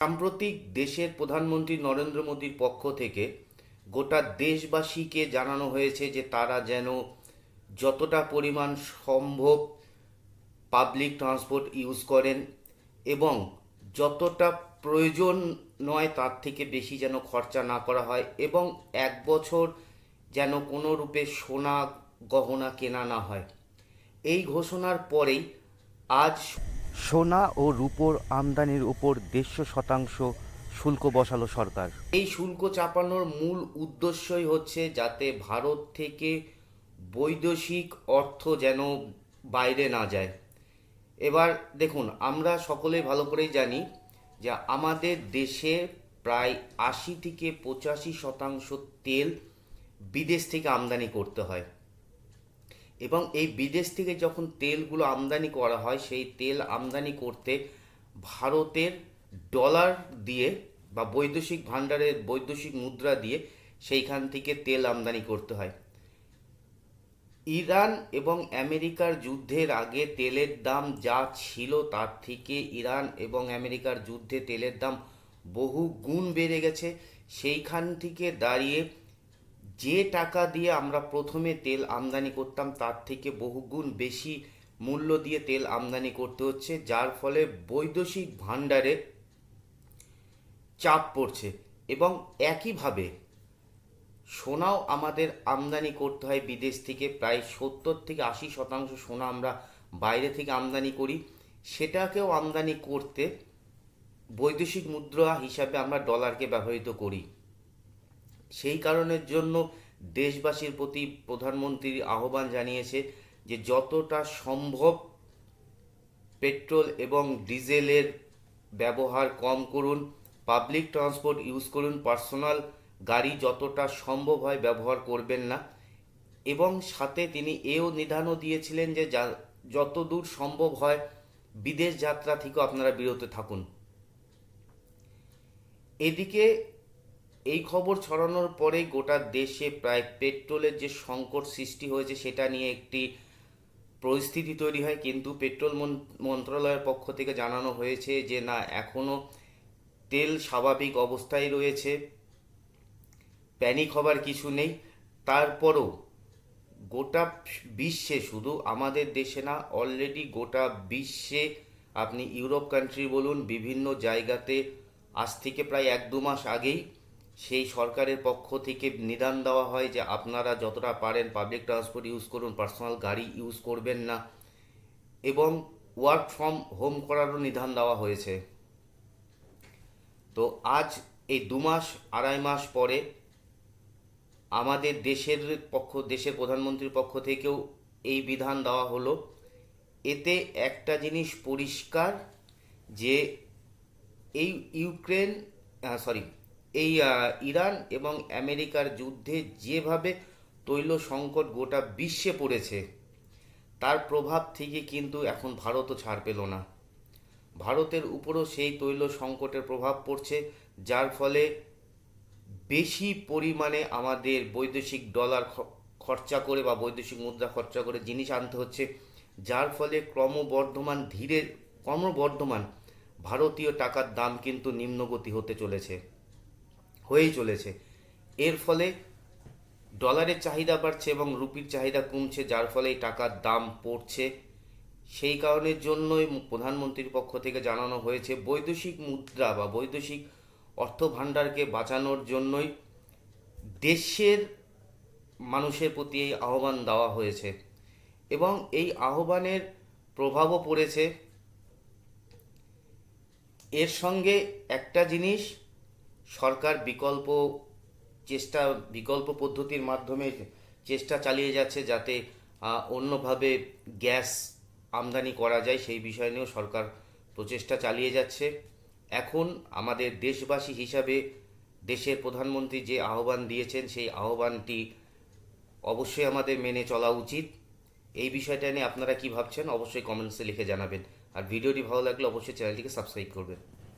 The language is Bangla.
সাম্প্রতিক দেশের প্রধানমন্ত্রী নরেন্দ্র মোদীর পক্ষ থেকে গোটা দেশবাসীকে জানানো হয়েছে যে তারা যেন যতটা পরিমাণ সম্ভব পাবলিক ট্রান্সপোর্ট ইউজ করেন এবং যতটা প্রয়োজন নয় তার থেকে বেশি যেন খরচা না করা হয় এবং 1 বছর যেন কোনো রূপে সোনা গহনা কেনা না হয়। এই ঘোষণার পরেই আজ সোনা ও রূপোর আমদানির উপর 150% শুল্ক বসালো সরকার। এই শুল্ক চাপানোর মূল উদ্দেশ্যই হচ্ছে যাতে ভারত থেকে বৈদেশিক অর্থ যেন বাইরে না যায়। এবার দেখুন, আমরা সকলেই ভালো করেই জানি যে আমাদের দেশে প্রায় 80 থেকে 85% তেল বিদেশ থেকে আমদানি করতে হয় এবং এই বিদেশ থেকে যখন তেলগুলো আমদানি করা হয় সেই তেল আমদানি করতে ভারতের ডলার দিয়ে বা বৈদেশিক ভাণ্ডারের বৈদেশিক মুদ্রা দিয়ে সেইখান থেকে তেল আমদানি করতে হয়। ইরান এবং আমেরিকার যুদ্ধের আগে তেলের দাম যা ছিল তার থেকে ইরান এবং আমেরিকার যুদ্ধে তেলের দাম বহু গুণ বেড়ে গেছে। সেইখান থেকে দাঁড়িয়ে যে টাকা দিয়ে আমরা প্রথমে তেল আমদানি করতাম তার থেকে বহুগুণ বেশি মূল্য দিয়ে তেল আমদানি করতে হচ্ছে, যার ফলে বৈদেশিক ভাণ্ডারে চাপ পড়ছে এবং একইভাবে সোনাও আমাদের আমদানি করতে হয় বিদেশ থেকে। প্রায় 70 থেকে 80% সোনা আমরা বাইরে থেকে আমদানি করি, সেটাকেও আমদানি করতে বৈদেশিক মুদ্রা হিসাবে আমরা ডলারকে ব্যবহৃত করি। সেই কারণের জন্য দেশবাসীর প্রতি প্রধানমন্ত্রী আহ্বান জানিয়েছে যে যতটা সম্ভব পেট্রোল এবং ডিজেলের ব্যবহার কম করুন, পাবলিক ট্রান্সপোর্ট ইউজ করুন, পার্সোনাল গাড়ি যতটা সম্ভব হয় ব্যবহার করবেন না। এবং সাথে তিনি এও নিদানও দিয়েছিলেন যে যতদূর সম্ভব হয় বিদেশ যাত্রা থেকেও আপনারা বিরত থাকুন। এদিকে এই খবর ছড়ানোর পরেই গোটা দেশে প্রায় পেট্রোলের যে সংকট সৃষ্টি হয়েছে সেটা নিয়ে একটি পরিস্থিতি তৈরি হয়, কিন্তু পেট্রোল মন্ত্রণালয়ের পক্ষ থেকে জানানো হয়েছে যে না, এখনও তেল স্বাভাবিক অবস্থায় রয়েছে, প্যানিক হবার কিছু নেই। তারপরও গোটা বিশ্বে, শুধু আমাদের দেশে না, অলরেডি গোটা বিশ্বে আপনি ইউরোপ কান্ট্রি বলুন, বিভিন্ন জায়গাতে আজ থেকে প্রায় 1-2 মাস আগেই সেই সরকারের পক্ষ থেকে নিদান দেওয়া হয় যে আপনারা যতটা পারেন পাবলিক ট্রান্সপোর্ট ইউজ করুন, পার্সোনাল গাড়ি ইউজ করবেন না, এবং ওয়ার্ক ফ্রম হোম করারও নিদান দেওয়া হয়েছে। তো আজ এই 2 মাস 2.5 মাস পরে আমাদের দেশের প্রধানমন্ত্রীর পক্ষ থেকেও এই বিধান দেওয়া হলো। এতে একটা জিনিস পরিষ্কার যে এই ইরান এবং আমেরিকার যুদ্ধে যেভাবে তৈল সংকট গোটা বিশ্বে পড়েছে তার প্রভাব থেকে কিন্তু এখন ভারতও ছাড় পেল না। ভারতের উপরও সেই তৈল সংকটের প্রভাব পড়ছে, যার ফলে বেশি পরিমাণে আমাদের বৈদেশিক ডলার খরচা করে বা বৈদেশিক মুদ্রা খরচা করে জিনিস আনতে হচ্ছে, যার ফলে ক্রমবর্ধমান ভারতীয় টাকার দাম কিন্তু নিম্নগতি হয়েই চলেছে। এর ফলে ডলারের চাহিদা বাড়ছে এবং রুপির চাহিদা কমছে, যার ফলে এই টাকার দাম পড়ছে। সেই কারণের জন্যই প্রধানমন্ত্রীর পক্ষ থেকে জানানো হয়েছে বৈদেশিক মুদ্রা বা বৈদেশিক অর্থ ভাণ্ডারকে বাঁচানোর জন্যই দেশের মানুষের প্রতি এই আহ্বান দেওয়া হয়েছে এবং এই আহ্বানের প্রভাবও পড়েছে। এর সঙ্গে একটা জিনিস, সরকার বিকল্প পদ্ধতির মাধ্যমে চেষ্টা চালিয়ে যাচ্ছে যাতে অন্যভাবে গ্যাস আমদানি করা যায়, সেই বিষয় নিয়েও সরকার প্রচেষ্টা চালিয়ে যাচ্ছে। এখন আমাদের দেশবাসী হিসাবে দেশের প্রধানমন্ত্রী যে আহ্বান দিয়েছেন সেই আহ্বানটি অবশ্যই আমাদের মেনে চলা উচিত। এই বিষয়টা নিয়ে আপনারা কি ভাবছেন অবশ্যই কমেন্টসে লিখে জানাবেন, আর ভিডিওটি ভালো লাগলে অবশ্যই চ্যানেলটিকে সাবস্ক্রাইব করবেন।